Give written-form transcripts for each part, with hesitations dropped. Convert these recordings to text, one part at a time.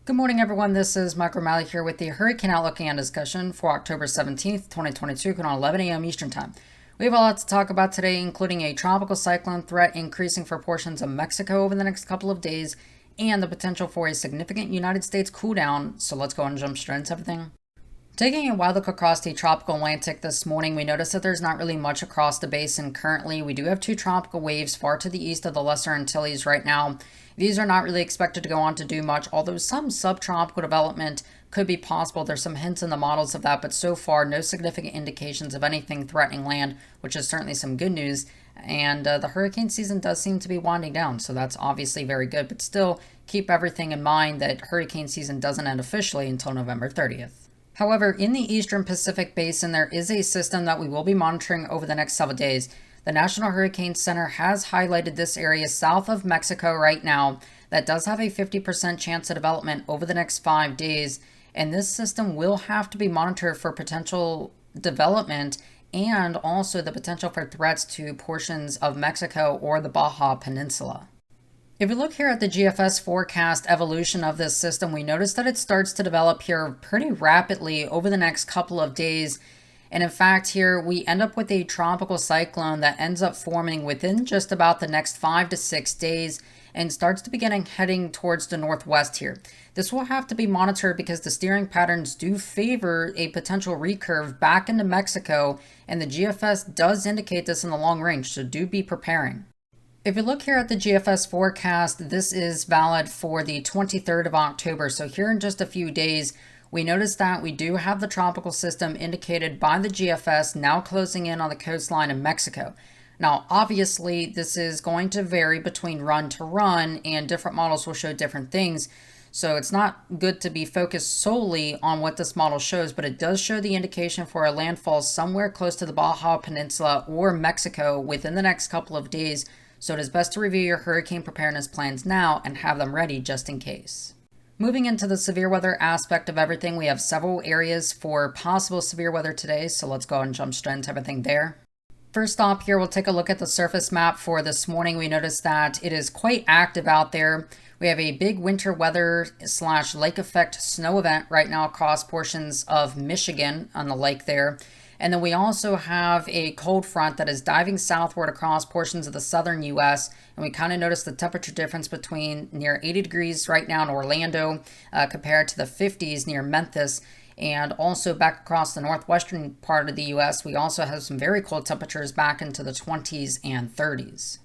Good morning, everyone. This is Mike O'Malley here with the Hurricane Outlook and discussion for October 17th, 2022, on 11 a.m. Eastern Time. We have a lot to talk about today, including a tropical cyclone threat increasing for portions of Mexico over the next couple of days, and the potential for a significant United States cool down. So let's go and jump straight into everything. Taking a wide look across the tropical Atlantic this morning, we notice that there's not really much across the basin currently. We do have two tropical waves far to the east of the Lesser Antilles right now. These are not really expected to go on to do much, although some subtropical development could be possible. There's some hints in the models of that, but so far, no significant indications of anything threatening land, which is certainly some good news. And the hurricane season does seem to be winding down, so that's obviously very good, but still keep everything in mind that hurricane season doesn't end officially until November 30th. However, in the Eastern Pacific Basin, there is a system that we will be monitoring over the next several days. The National Hurricane Center has highlighted this area south of Mexico right now that does have a 50% chance of development over the next 5 days, and this system will have to be monitored for potential development and also the potential for threats to portions of Mexico or the Baja Peninsula. If we look here at the GFS forecast evolution of this system, we notice that it starts to develop here pretty rapidly over the next couple of days. And in fact, here we end up with a tropical cyclone that ends up forming within just about the next 5 to 6 days and starts to begin heading towards the northwest here. This will have to be monitored because the steering patterns do favor a potential recurve back into Mexico, and the GFS does indicate this in the long range, so do be preparing. If you look here at the GFS forecast, this is valid for the 23rd of October. So here in just a few days, we notice that we do have the tropical system indicated by the GFS now closing in on the coastline of Mexico. Now, obviously, this is going to vary between run to run, and different models will show different things. So it's not good to be focused solely on what this model shows, but it does show the indication for a landfall somewhere close to the Baja Peninsula or Mexico within the next couple of days. So it is best to review your hurricane preparedness plans now and have them ready just in case. Moving into the severe weather aspect of everything, we have several areas for possible severe weather today, so let's go and jump straight into everything there. First off here, we'll take a look at the surface map for this morning. We notice that it is quite active out there. We have a big winter weather / lake effect snow event right now across portions of Michigan on the lake there. And then we also have a cold front that is diving southward across portions of the southern U.S. And we kind of notice the temperature difference between near 80 degrees right now in Orlando compared to the 50s near Memphis. And also back across the northwestern part of the U.S., we also have some very cold temperatures back into the 20s and 30s.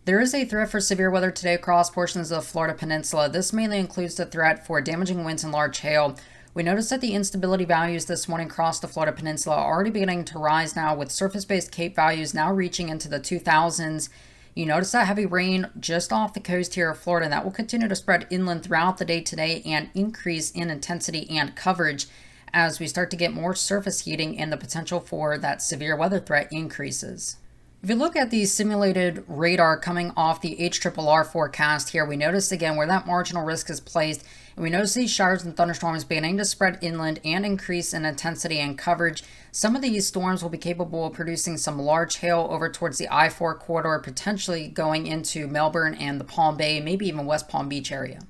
There is a threat for severe weather today across portions of the Florida Peninsula. This mainly includes the threat for damaging winds and large hail. We noticed that the instability values this morning across the Florida Peninsula are already beginning to rise now, with surface-based CAPE values now reaching into the 2000s. You notice that heavy rain just off the coast here of Florida, and that will continue to spread inland throughout the day today and increase in intensity and coverage as we start to get more surface heating and the potential for that severe weather threat increases. If you look at the simulated radar coming off the HRRR forecast here, we notice again where that marginal risk is placed, and we notice these showers and thunderstorms beginning to spread inland and increase in intensity and coverage. Some of these storms will be capable of producing some large hail over towards the I-4 corridor, potentially going into Melbourne and the Palm Bay, maybe even West Palm Beach area.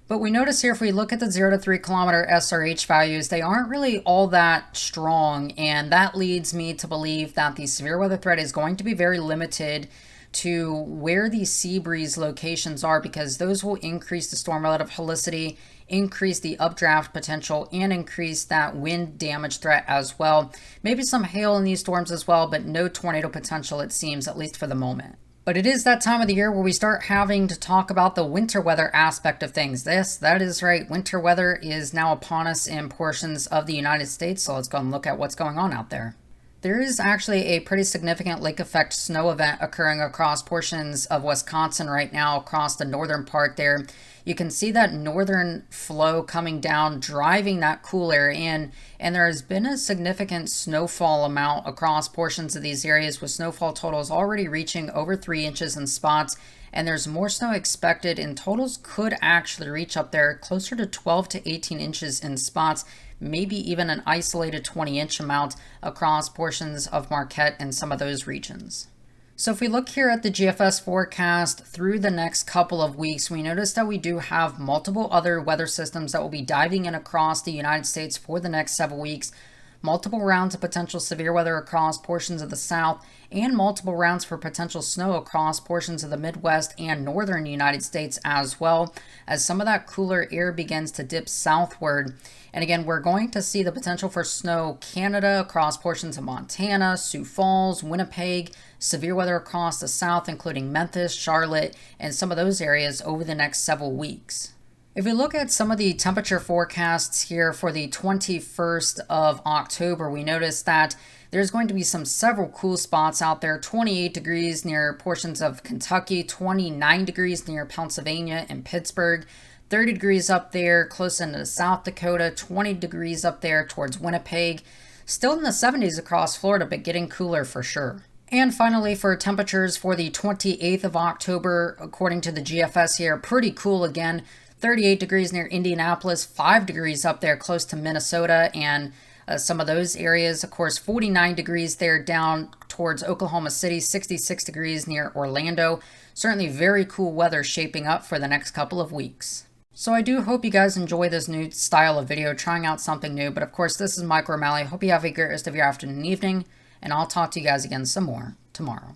But we notice here, if we look at the 0 to 3 kilometer SRH values, they aren't really all that strong, and that leads me to believe that the severe weather threat is going to be very limited to where these sea breeze locations are, because those will increase the storm relative helicity, increase the updraft potential, and increase that wind damage threat as well. Maybe some hail in these storms as well, but no tornado potential, it seems, at least for the moment. But it is that time of the year where we start having to talk about the winter weather aspect of things. That is right. Winter weather is now upon us in portions of the United States. So let's go and look at what's going on out there. There is actually a pretty significant lake effect snow event occurring across portions of Wisconsin right now, across the northern part there. You can see that northern flow coming down, driving that cool air in, and there has been a significant snowfall amount across portions of these areas, with snowfall totals already reaching over 3 inches in spots, and there's more snow expected, and totals could actually reach up there closer to 12 to 18 inches in spots, maybe even an isolated 20-inch amount across portions of Marquette and some of those regions. So if we look here at the GFS forecast through the next couple of weeks, we notice that we do have multiple other weather systems that will be diving in across the United States for the next several weeks. Multiple rounds of potential severe weather across portions of the South, and multiple rounds for potential snow across portions of the Midwest and northern United States as well, as some of that cooler air begins to dip southward. And again, we're going to see the potential for snow Canada across portions of Montana, Sioux Falls, Winnipeg, severe weather across the South, including Memphis, Charlotte, and some of those areas over the next several weeks. If we look at some of the temperature forecasts here for the 21st of October, we notice that there's going to be several cool spots out there. 28 degrees near portions of Kentucky, 29 degrees near Pennsylvania and Pittsburgh, 30 degrees up there close into South Dakota, 20 degrees up there towards Winnipeg, still in the 70s across Florida, but getting cooler for sure. And finally, for temperatures for the 28th of October, according to the GFS here, pretty cool again. 38 degrees near Indianapolis, 5 degrees up there close to Minnesota and some of those areas. Of course, 49 degrees there down towards Oklahoma City, 66 degrees near Orlando. Certainly very cool weather shaping up for the next couple of weeks. So I do hope you guys enjoy this new style of video, trying out something new. But of course, this is Mike O'Malley. Hope you have a great rest of your afternoon and evening, and I'll talk to you guys again some more tomorrow.